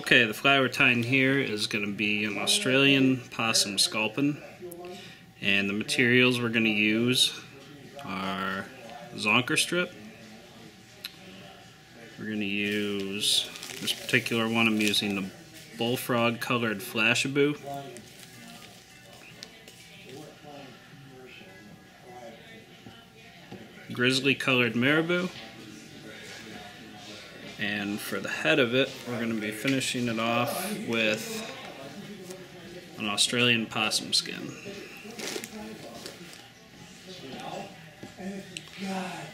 Okay, the fly we're tying here is going to be an Australian Possum Sculpin, and the materials we're going to use are zonker strip. We're going to use this particular one. I'm using the bullfrog colored Flashabou. Grizzly colored marabou. And for the head of it, we're going to be finishing it off with an Australian possum skin.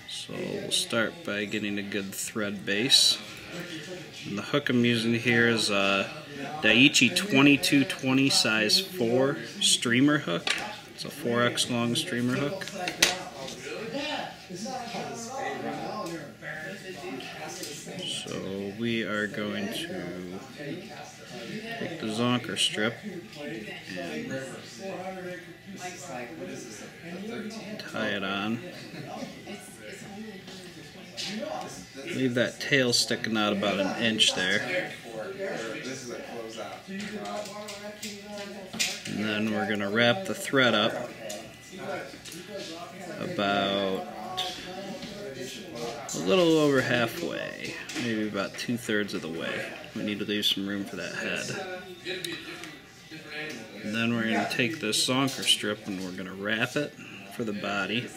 So we'll start by getting a good thread base. And the hook I'm using here is a Daiichi 2220 size 4 streamer hook. It's a 4x long streamer hook. So we are going to take the zonker strip and tie it on. Leave that tail sticking out about an inch there. And then we're going to wrap the thread up about a little over halfway, maybe about 2/3 of the way. We need to leave some room for that head. And then we're going to take this zonker strip and we're going to wrap it for the body.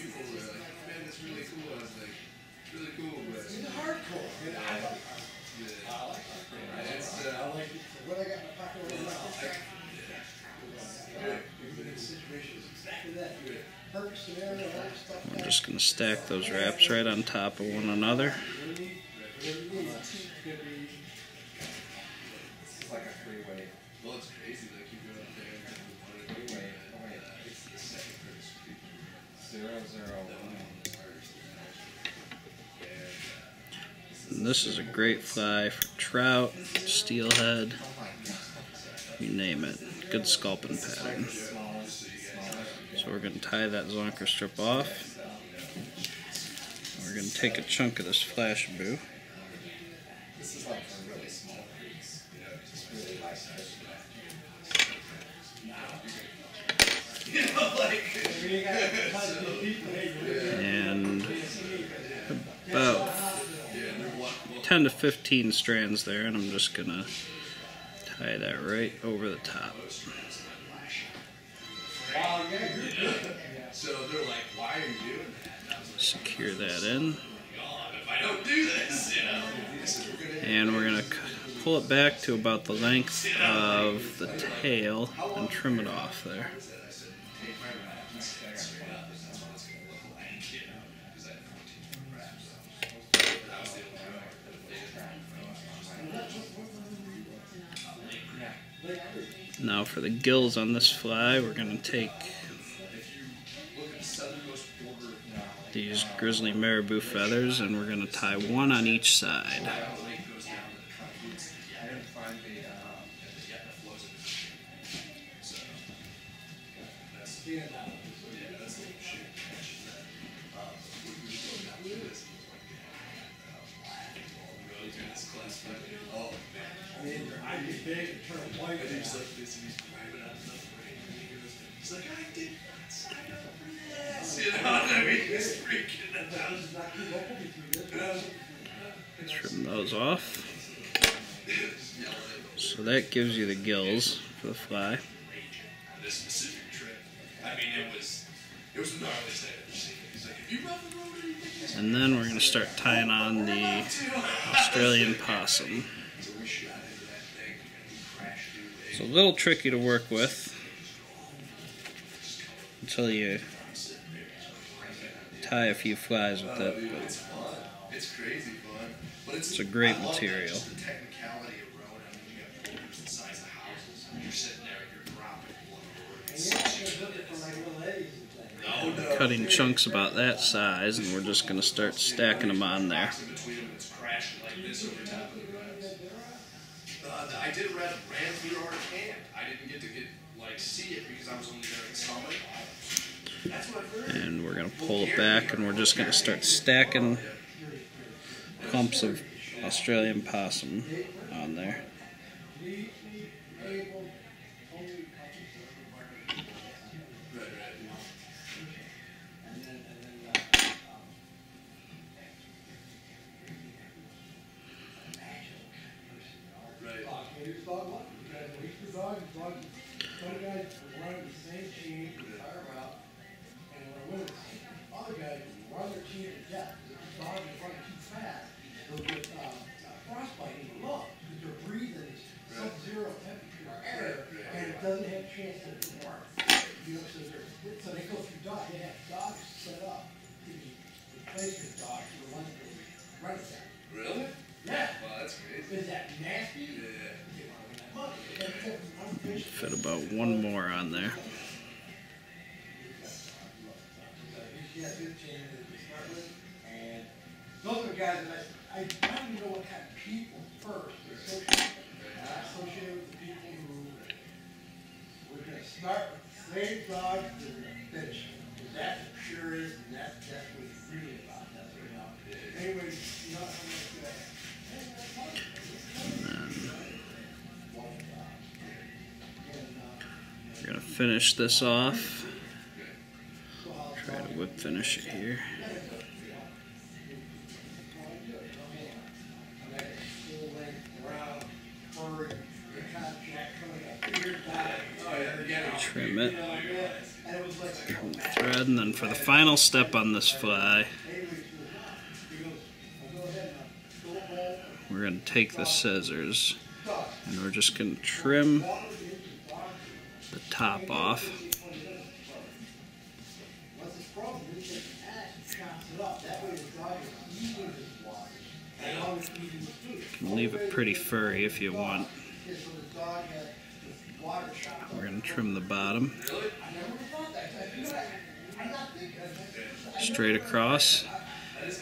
I'm just going to stack those wraps right on top of one another. And this is a great fly for trout, steelhead, you name it. Good sculpin pattern. So we're going to tie that zonker strip off. We're going to take a chunk of this Flashabou. And about 10 to 15 strands there, and I'm just going to tie that right over the top. So they're like, why are you doing that? Secure that in. If I don't do this, you know. And we're going to pull it back to about the length of the tail and trim it off there. Now for the gills on this fly, we're going to take these grizzly marabou feathers and we're going to tie one on each side. He's like, I did not sign up for this. You know what I mean? He's freaking out. Trim those off. So that gives you the gills for the fly. This specific trip, I mean, it was the gnarliest I've ever seen. He's like, if you rough the road, anything. And then we're going to start tying on the Australian possum. It's a little tricky to work with until you tie a few flies with it, but it's a great material. Cutting chunks about that size, and we're just going to start stacking them on there. I did ran through our camp. I didn't get to see it because I was only there in summer. And we're going to pull it back, and we're just going to start stacking clumps of Australian possum on there. completely able, totally and then here's dog luck. You guys wait for dog. Some guys run the same team the entire route, and when a other guys run their team to death. If the dog is running too fast, they'll get frostbite in the lung because they're breathing sub-zero temperature air, and it doesn't have a chance to warm. You know, so they go through dogs. They have dogs set up to be replacement dogs for the ones that run it down. Really? Yeah. Wow, that's crazy. Is that nasty? Yeah. Fit about one more on there. Those are the guys that I don't even know what kind of people first are associated with the people who we're going to start with the same dog and finish it. Because that's what sure is, and that's what it's really about. That's what, you know. Anyway, you know, I'm We're going to finish this off. Try to whip finish it here. Trim it. Trim the thread, and then for the final step on this fly, we're going to take the scissors and we're just going to trim the top off. You can leave it pretty furry if you want. We're going to trim the bottom straight across,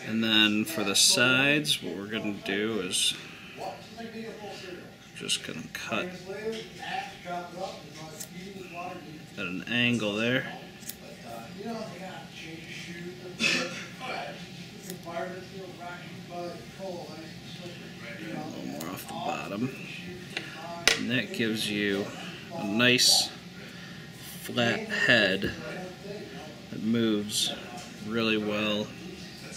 and then for the sides what we're going to do is just going to cut at an angle there. A little more off the bottom, and that gives you a nice flat head that moves really well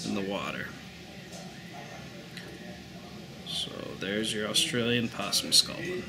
in the water. So there's your Australian possum sculpin.